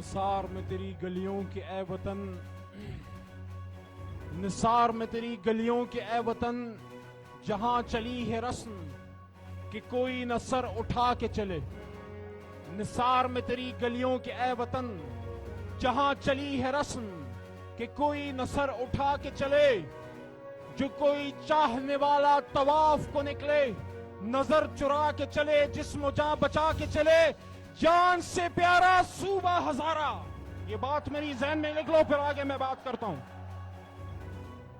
نثار میں تیری گلیوں کے اے وطن، نثار میں تیری گلیوں کے اے وطن، جہاں چلی ہے رسم کہ کوئی نہ سر اٹھا کے چلے۔ نثار میں تیری گلیوں کے اے وطن، جہاں چلی ہے رسم کہ کوئی نہ سر اٹھا کے چلے۔ جو کوئی چاہنے والا طواف کو نکلے، نظر چرا کے چلے، جسم و جان بچا کے چلے، جان سے پیارا صوبہ ہزارہ۔ یہ بات میری ذہن میں لکھ لو، پھر آگے میں بات کرتا ہوں۔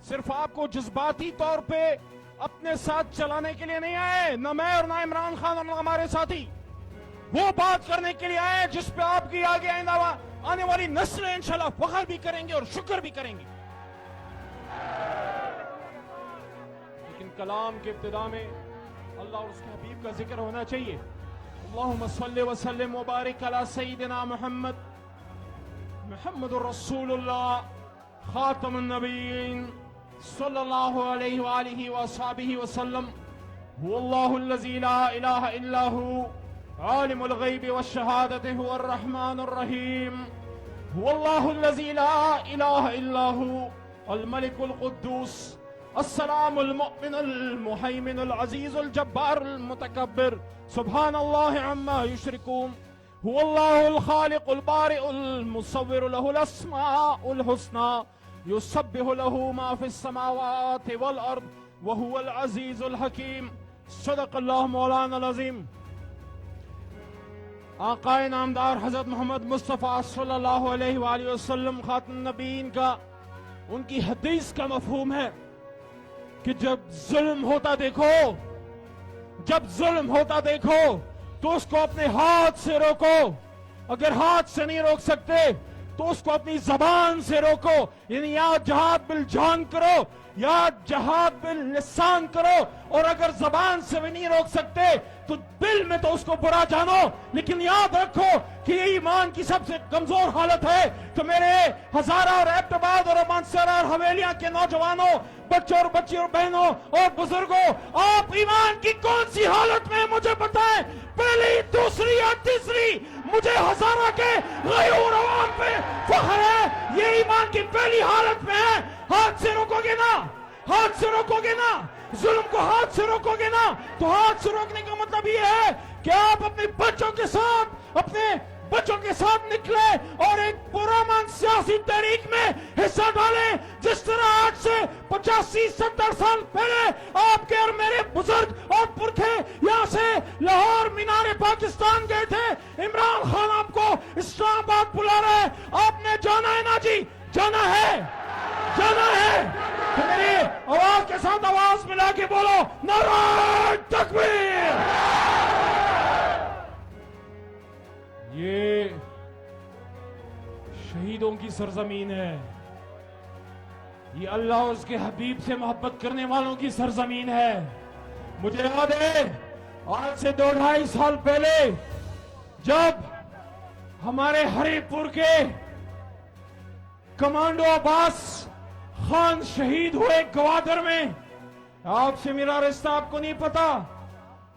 صرف آپ کو جذباتی طور پہ اپنے ساتھ چلانے کے لیے نہیں آئے، نہ میں اور نہ عمران خان اور نہ ہمارے ساتھی، وہ بات کرنے کے لیے آئے جس پہ آپ کی آگے آنے والی نسلیں انشاءاللہ فخر بھی کریں گے اور شکر بھی کریں گے۔ لیکن کلام کے ابتدا میں اللہ اور اس کے حبیب کا ذکر ہونا چاہیے۔ اللہم صلی وسلم وبارک علی سیدنا محمد، محمد الرسول اللہ خاتم النبیین صلی اللہ علیہ وآلہ وصحبہ وسلم۔ هو اللہ الذی لا الہ الا هو عالم الغیب والشہادۃ هو الرحمن الرحیم۔ هو اللہ الذی لا الہ الا هو الملک القدوس السلام المؤمن المہیمن العزیز الجبار المتکبر سبحان اللہ عما یشرکون۔ هو اللہ الخالق البارئ المصور له الاسماء الحسنى یسبح له ما فی السماوات والارض وهو العزیز الحکیم۔ صدق اللہ مولانا العظیم۔ آقا نامدار حضرت محمد مصطفیٰ صلی اللہ علیہ وآلہ وسلم خاتم النبیین کا ان کی حدیث کا مفہوم ہے کہ جب ظلم ہوتا دیکھو، جب ظلم ہوتا دیکھو تو اس کو اپنے ہاتھ سے روکو، اگر ہاتھ سے نہیں روک سکتے تو اس کو اپنی زبان سے روکو، یعنی یا جہاد بالجان کرو یا جہاد باللسان کرو، اور اگر زبان سے بھی نہیں روک سکتے تو دل میں تو اس کو برا جانو، لیکن یاد رکھو کہ یہ ایمان کی سب سے کمزور حالت ہے۔ تو میرے ہزارہ اور ایبٹ آباد اور مانسہرہ اور حویلیاں کے نوجوانوں، بچوں اور بچی اور بہنوں اور بزرگوں، آپ ایمان کی کون سی حالت میں مجھے بتائیں، پہلی، دوسری یا تیسری؟ مجھے ہزارہ کے غیور عوام پہ فخر ہے، یہ ایمان کی پہلی حالت میں ہے۔ ہاتھ سے روکو گے نا، ہاتھ سے روکو گے نا، ظلم کو ہاتھ سے روکو گے نا، تو ہاتھ سے روکنے کا مطلب یہ ہے کہ آپ اپنے بچوں کے ساتھ نکلے اور ایک پرامن سیاسی تحریک میں حصہ ڈالیں، جس طرح آج سے 85-70 سال پہلے آپ کے اور میرے بزرگ اور پرکھے یہاں سے لاہور مینار پاکستان گئے تھے۔ عمران خان آپ کو اسلام آباد بلا رہا ہے، آپ نے جانا ہے نا جی، جانا ہے، جانا ہے تو میری آواز کے ساتھ آواز ملا کے بولو نعرہ تکبیر۔ یہ شہیدوں کی سرزمین ہے، یہ اللہ اور اس کے حبیب سے محبت کرنے والوں کی سرزمین ہے۔ مجھے یاد ہے آج سے 2-2.5 سال پہلے جب ہمارے ہری پور کے کمانڈو عباس خان شہید ہوئے گوادر میں، آپ سے میرا رشتہ آپ کو نہیں پتا،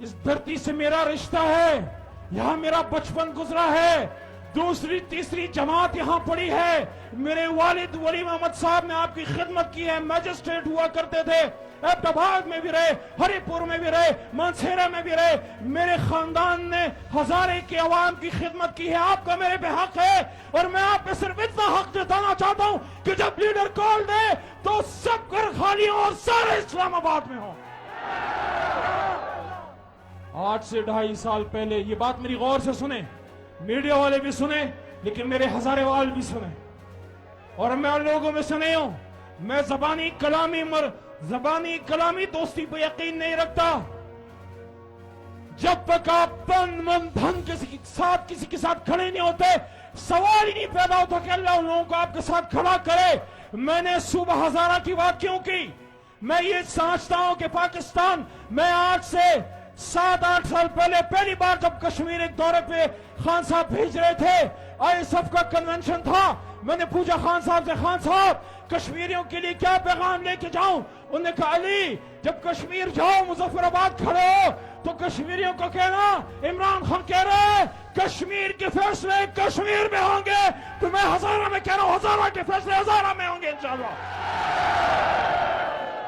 اس دھرتی سے میرا رشتہ ہے، یہاں میرا بچپن گزرا ہے، دوسری تیسری جماعت یہاں پڑی ہے۔ میرے والد ولی محمد صاحب نے آپ کی خدمت کی ہے، میجسٹریٹ ہوا کرتے تھے، ایبٹ آباد میں بھی رہے، ہری پور میں بھی رہے، مانسہرہ میں بھی رہے۔ میرے خاندان نے ہزارے کے عوام کی خدمت کی ہے، آپ کا میرے پہ حق ہے، اور میں آپ پہ صرف اتنا حق جتانا چاہتا ہوں کہ جب لیڈر کال دے تو سب گھر خالی ہوں اور سارے اسلام آباد میں ہوں۔ آج سے 2.5 سال پہلے، یہ بات میری غور سے سنیں، میڈیا والے بھی سنیں لیکن میرے ہزارے وال بھی سنیں، اور میں ان لوگوں میں سے نہیں ہوں، میں زبانی کلامی دوستی پہ یقین نہیں رکھتا۔ جب تک آپ تن من دھن کسی کے ساتھ کھڑے نہیں ہوتے، سوال ہی نہیں پیدا ہوتا کہ اللہ ان لوگوں کو آپ کے ساتھ کھڑا کرے۔ میں نے صوبہ ہزارہ کی بات کیوں کی؟ میں یہ سمجھتا ہوں کہ پاکستان میں آج سے 7-8 سال پہلے پہلی بار جب کشمیر ایک دورے پہ خان صاحب بھیج رہے تھے، ISF کا کنونشن تھا، میں نے پوچھا خان صاحب سے، خان صاحب کشمیریوں کے لیے کیا پیغام لے کے جاؤں؟ انہوں نے کہا علی جب کشمیر جاؤ مظفرآباد کھڑے ہو تو کشمیریوں کو کہنا عمران خان کہہ رہے ہیں کشمیر کے فیصلے کشمیر میں ہوں گے، تو میں ہزارہ میں کہہ رہا ہوں ہزارہ کے فیصلے ہزارہ میں ہوں گے انشاءاللہ۔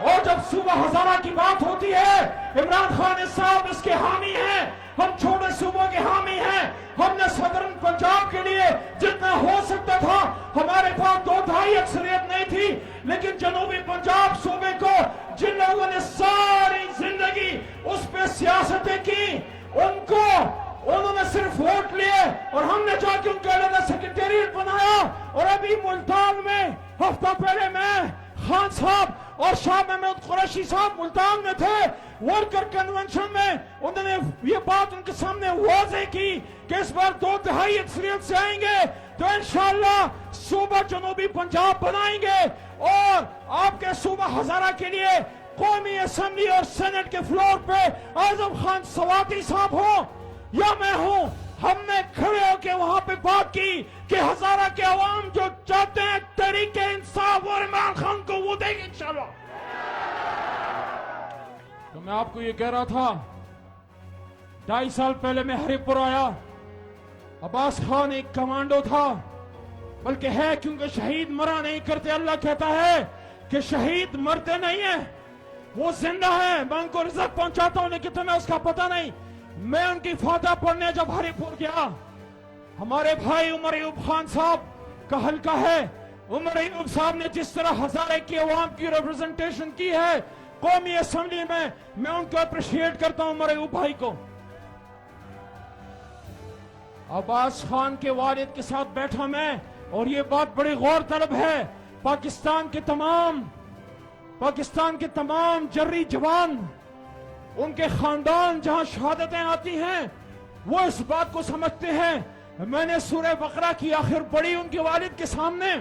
اور جب صوبہ ہزارہ کی بات ہوتی ہے عمران خان صاحب اس کے حامی ہیں، ہم چھوٹے صوبوں کے حامی ہیں۔ ہم نے صدرن پنجاب کے لیے جتنا ہو سکتا تھا، ہمارے پاس 2/3 اکثریت نہیں تھی، لیکن جنوبی پنجاب صوبے کو جن لوگوں نے ساری زندگی اس پہ سیاستیں کی، انہوں نے صرف ووٹ لیے اور ہم نے جا کے ان کے علیحدہ سیکریٹریٹ بنایا۔ اور ابھی ملتان میں ہفتہ پہلے میں خان صاحب اور شاہ محمود قریشی صاحب ملتان میں تھے ورکر کنونشن میں، انہوں نے یہ بات ان کے سامنے واضح کی کہ اس بار 2/3 اکثریت سے آئیں گے تو انشاءاللہ صوبہ جنوبی پنجاب بنائیں گے۔ اور آپ کے صوبہ ہزارہ کے لیے قومی اسمبلی اور سینٹ کے فلور پہ اعظم خان سواتی صاحب ہوں یا میں ہوں، ہم نے کھڑے ہو کے وہاں پہ بات کی کہ ہزارہ کے عوام جو چاہتے ہیں تحریک انصاف اور عمران خان کو وہ دیں گے انشاءاللہ۔ تو میں آپ کو یہ کہہ رہا تھا 2.5 سال پہلے میں ہری پور آیا، عباس خان ایک کمانڈو تھا، بلکہ ہے کیونکہ شہید مرا نہیں کرتے۔ اللہ کہتا ہے کہ شہید مرتے نہیں ہیں، وہ زندہ ہیں، میں ان کو رزق پہنچاتا ہوں، لیکن تمہیں اس کا پتہ نہیں۔ میں ان کی فاتحہ پڑھنے جب ہری پور گیا، ہمارے بھائی عمر ایوب خان صاحب کا حلقہ ہے، عمر ایوب صاحب نے جس طرح ہزارے کی عوام کی ریپرزنٹیشن کی ہے قومی اسمبلی میں ان کو اپریشیٹ کرتا ہوں عمر ایوب بھائی کو۔ عباس خان کے والد کے ساتھ بیٹھا میں، اور یہ بات بڑی غور طلب ہے، پاکستان کے تمام جری جوان، ان کے خاندان جہاں شہادتیں آتی ہیں وہ اس بات کو سمجھتے ہیں۔ میں نے سورہ بقرہ کی آخر پڑھی ان کے والد کے سامنے،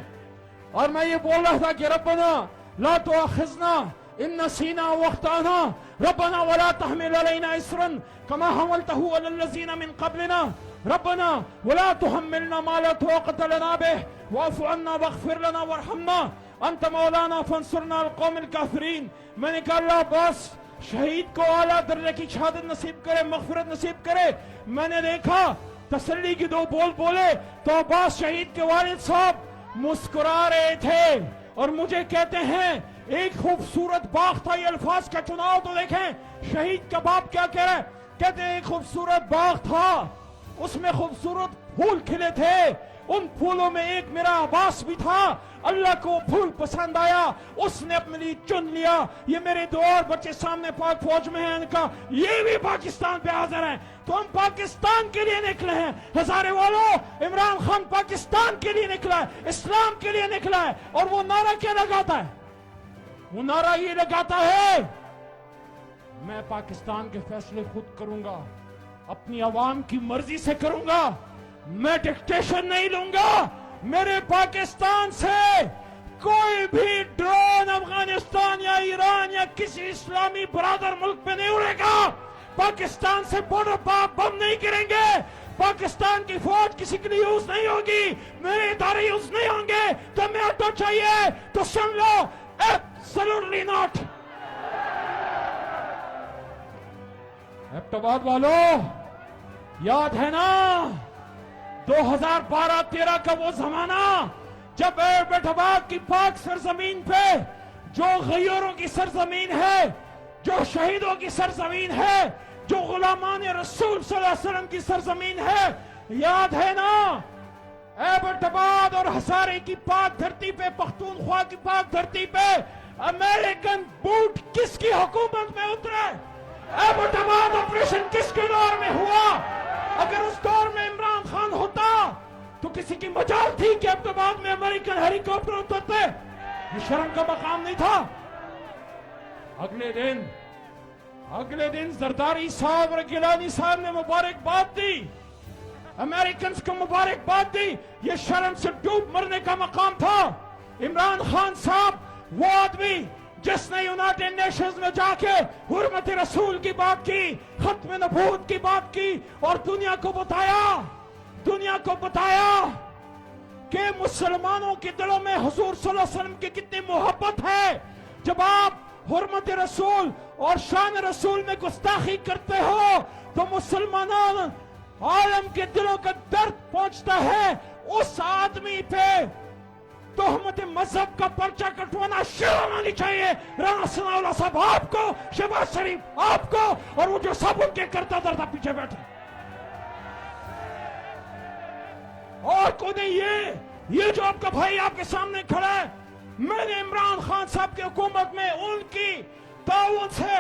اور میں یہ بول رہا تھا کہ ربنا لا تؤاخذنا ان نسینا واخطأنا ربنا ولا تحمل علينا اصرا كما حملته على الذين من قبلنا ربنا ولا تحملنا ما لا طاقة لنا به واعف عنا واغفر لنا وارحمنا انت مولانا فانصرنا على القوم الكافرين۔ میں نے کہا اللہ بس شہید کو اعلیٰ درجے کی شہادت نصیب کرے، مغفرت نصیب کرے۔ میں نے دیکھا تسلی کی 2 بول بولے تو عباس شہید کے والد صاحب مسکرا رہے تھے اور مجھے کہتے ہیں ایک خوبصورت باغ تھا، یہ الفاظ کا چناؤ تو دیکھیں، شہید کا باپ کیا کہہ رہا ہے، کہتے ہیں ایک خوبصورت باغ تھا، اس میں خوبصورت پھول کھلے تھے، ان پھولوں میں ایک میرا عباس بھی تھا، اللہ کو پھول پسند آیا، اس نے اپنے لیے چن لیا۔ یہ میرے 2 اور بچے سامنے پاک فوج میں ہیں، ان کا یہ بھی پاکستان پہ حاضر ہیں، تو ہم پاکستان کے لیے نکلے ہیں۔ ہزارے والوں، عمران خان پاکستان کے لیے نکلا ہے، اسلام کے لیے نکلا ہے، اور وہ نعرہ کیا لگاتا ہے؟ وہ نعرہ یہ لگاتا ہے میں پاکستان کے فیصلے خود کروں گا، اپنی عوام کی مرضی سے کروں گا، میں ڈکٹیشن نہیں لوں گا، میرے پاکستان سے کوئی بھی ڈرون افغانستان یا ایران یا کسی اسلامی برادر ملک پہ نہیں اڑے گا، پاکستان سے بارڈر پر بم نہیں گریں گے، پاکستان کی فوج کسی کے لیے یوز نہیں ہوگی، میرے ادارے یوز نہیں ہوں گے۔ تو میں آٹو چاہیے تو سن لو، ایبسولوٹلی ناٹ۔ ایبٹاباد والوں یاد ہے نا 2012-13 کا وہ زمانہ جب ایبٹاباد کی پاک سرزمین پہ جو غیوروں کی سرزمین ہے، جو شہیدوں کی سرزمین ہے، جو غلامان رسول صلی اللہ علیہ وسلم کی سرزمین ہے، یاد ہے نا ایبٹاباد اور ہزارے کی پاک دھرتی پہ، پختونخوا کی پاک دھرتی پہ امریکن بوٹ کس کی حکومت میں اترے؟ ایبٹاباد آپریشن کس کے دور میں ہوا؟ اگر اس دور میں عمران خان ہوتا تو کسی کی مجال تھی کہ ایبٹاباد میں امریکن ہیلی کاپٹر اترتے؟ یہ شرم کا مقام نہیں تھا۔ اگلے دن زرداری صاحب اور گیلانی صاحب نے مبارکباد دی، امریکنز کو مبارکباد دی، یہ شرم سے ڈوب مرنے کا مقام تھا۔ عمران خان صاحب وہ آدمی جس نے یونائٹڈ نیشنز میں جا کے حرمت رسول کی بات کی، ختم نبوت کی بات کی، اور دنیا کو بتایا کہ مسلمانوں کے دلوں میں حضور صلی اللہ علیہ وسلم کی کتنی محبت ہے. جب آپ حرمت رسول اور شان رسول میں گستاخی کرتے ہو تو مسلمانوں عالم کے دلوں کا درد پہنچتا ہے. اس آدمی پہ تہمت مذہب کا پرچہ کٹوانا شروع ہونی چاہیے. رانا ثناء اللہ صاحب آپ کو, شہباز شریف آپ کو, اور وہ جو سب ان کے کرتا دردہ پیچھے بیٹھے. اور کوئی نہیں. یہ جو آپ کا بھائی آپ کے سامنے کھڑا ہے, میں نے عمران خان صاحب کی حکومت میں ان کی تعاون سے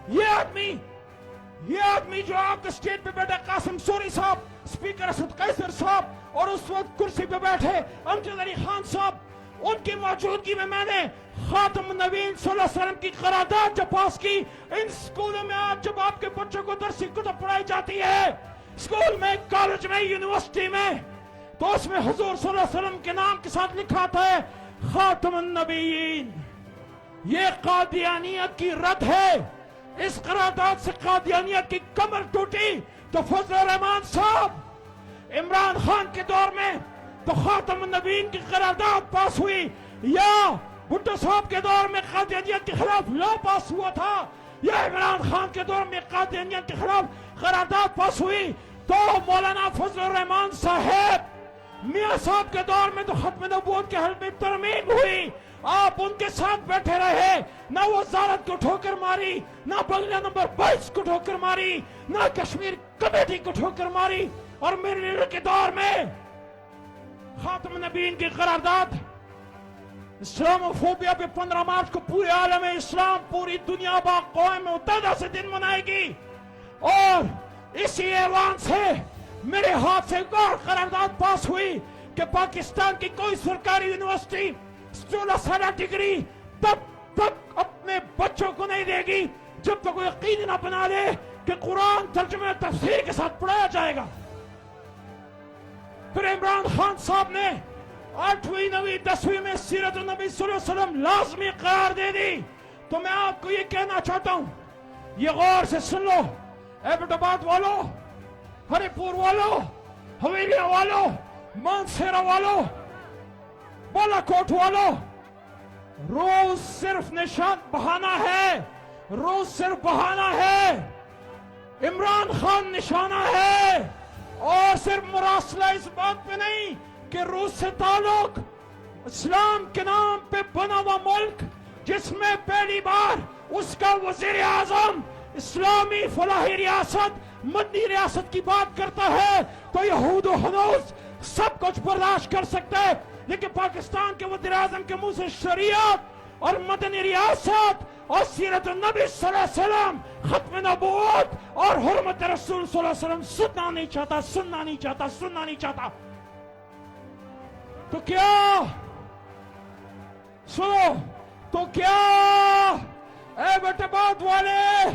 یہ آدمی جو آپ کے سٹیج پہ بیٹھا قاسم سوری صاحب, سپیکر اسد قیصر صاحب, اور اس وقت کرسی پہ بیٹھے امجد علی خان صاحب, ان کی موجودگی میں نے خاتم النبیین صلی اللہ علیہ وسلم کی قرارداد جب پاس کی. ان سکولوں میں آج جب آپ کے بچوں کو درسی کتب پڑھائی جاتی ہے, سکول میں, کالج میں, یونیورسٹی میں, تو اس میں حضور صلی اللہ علیہ وسلم کے نام کے ساتھ لکھا آتا ہے خاتم النبیین. یہ قادیانیت کی رد ہے. اس قرارداد سے قادیانیت کی کمر ٹوٹی. تو فضل الرحمان صاحب عمران خان کے دور میں تو خاتم النبیین کی قرارداد پاس ہوئی, یا بھٹو صاحب کے دور میں قادیانیت کے خلاف لا پاس ہوا تھا, یا عمران خان کے دور میں قادیانیت کے خلاف قرارداد پاس ہوئی. تو مولانا فضل الرحمان صاحب میاں صاحب کے دور میں تو ختم نبوت کے حلف میں ترمیم ہوئی. آپ ان کے ساتھ بیٹھے رہے, نہ وہ وزارت کو ٹھوکر ماری, نہ بنگلہ نمبر 22 کو ٹھوکر ماری, نہ کشمیر کمیٹی کو ٹھوکر ماری. اور میرے لیڈر کے دور میں خاتم النبیین کی قرارداد اسلاموفوبیا پہ 15 مارچ کو پورے عالم اسلام, پوری دنیا با قوم متحدہ سے دن منائے گی. اور اسی ایوان سے میرے ہاتھ سے ایک اور قرارداد پاس ہوئی کہ پاکستان کی کوئی سرکاری یونیورسٹی 16 سالہ ڈگری تب تک اپنے بچوں کو نہیں دے گی جب تک وہ یقین نہ بنا لے کہ قرآن ترجمہ تفسیر کے ساتھ پڑھایا جائے گا. پھر عمران خان صاحب نے 8ویں 9ویں 10ویں میں سیرت النبی صلی اللہ علیہ وسلم لازمی قرار دے دی. تو میں آپ کو یہ کہنا چاہتا ہوں, یہ غور سے سن لو, ایبٹ آباد والو, ہری پور والو, حویلیہ والو, مانسیرا والو, بالا کوٹ والو, روز صرف نشان بہانا ہے, روز صرف بہانا ہے. عمران خان نشانہ ہے, اور صرف مراسلہ اس بات پہ نہیں کہ روس سے تعلق, اسلام کے نام پہ بنا ہوا ملک جس میں پہلی بار اس کا وزیر اعظم اسلامی فلاحی ریاست, مدنی ریاست کی بات کرتا ہے, تو یہود و ہنوز سب کچھ برداشت کر سکتا ہے. لیکن پاکستان کے وزیر اعظم کے منہ سے شریعت اور مدنی ریاست اور سیرت النبی صلی اللہ علیہ وسلم, ختم نبوت اور حرمت رسول صلی اللہ علیہ وسلم سننا نہیں چاہتا, سننا نہیں چاہتا, سننا نہیں چاہتا. تو کیا سنو, تو کیا ایبٹ آباد والے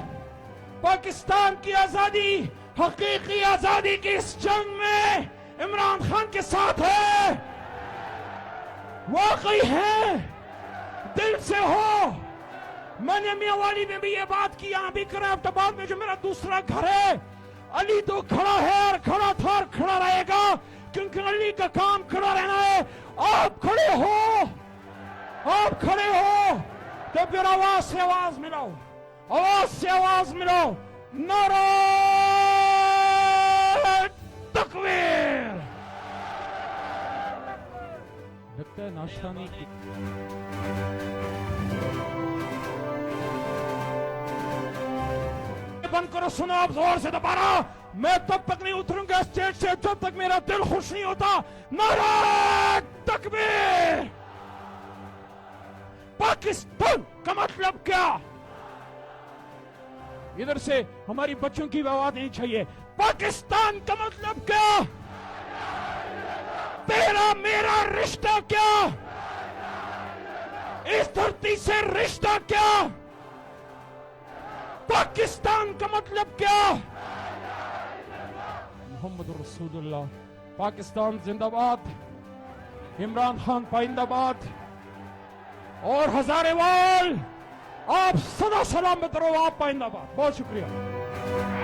پاکستان کی آزادی, حقیقی آزادی کی اس جنگ میں عمران خان کے ساتھ ہے, واقعی ہے, دل سے ہو؟ میں نے میاں والی میں بھی یہ بات کی, یہاں بھی کرافٹ آباد میں جو میرا دوسرا گھر ہے, علی تو کھڑا ہے اور کھڑا تھا اور کھڑا رہے گا, کیونکہ علی کا کام کھڑا رہنا ہے. آپ کھڑے ہو, آپ کھڑے ہو, تو پھر آواز سے آواز ملاؤ, آواز سے آواز ملاؤ, نعرہ تکبیر. لگتا ہے ناشتہ نہیں کی. بند کرو, سنو آپ زور سے دوبارہ. میں تب تک نہیں اتروں گا اسٹیج سے جب تک میرا دل خوش نہیں ہوتا. نعرہ تکبیر. پاکستان کا مطلب کیا؟ ادھر سے ہماری بچوں کی آواز نہیں چاہیے. پاکستان کا مطلب کیا؟ تیرا میرا رشتہ کیا؟ اس دھرتی سے رشتہ کیا؟ پاکستان کا مطلب کیا؟ محمد رسول اللہ. پاکستان زندہ باد, عمران خان پائندہ باد, اور ہزارے وال آپ سدا سلامت رہو, آپ پائندہ باد. بہت شکریہ.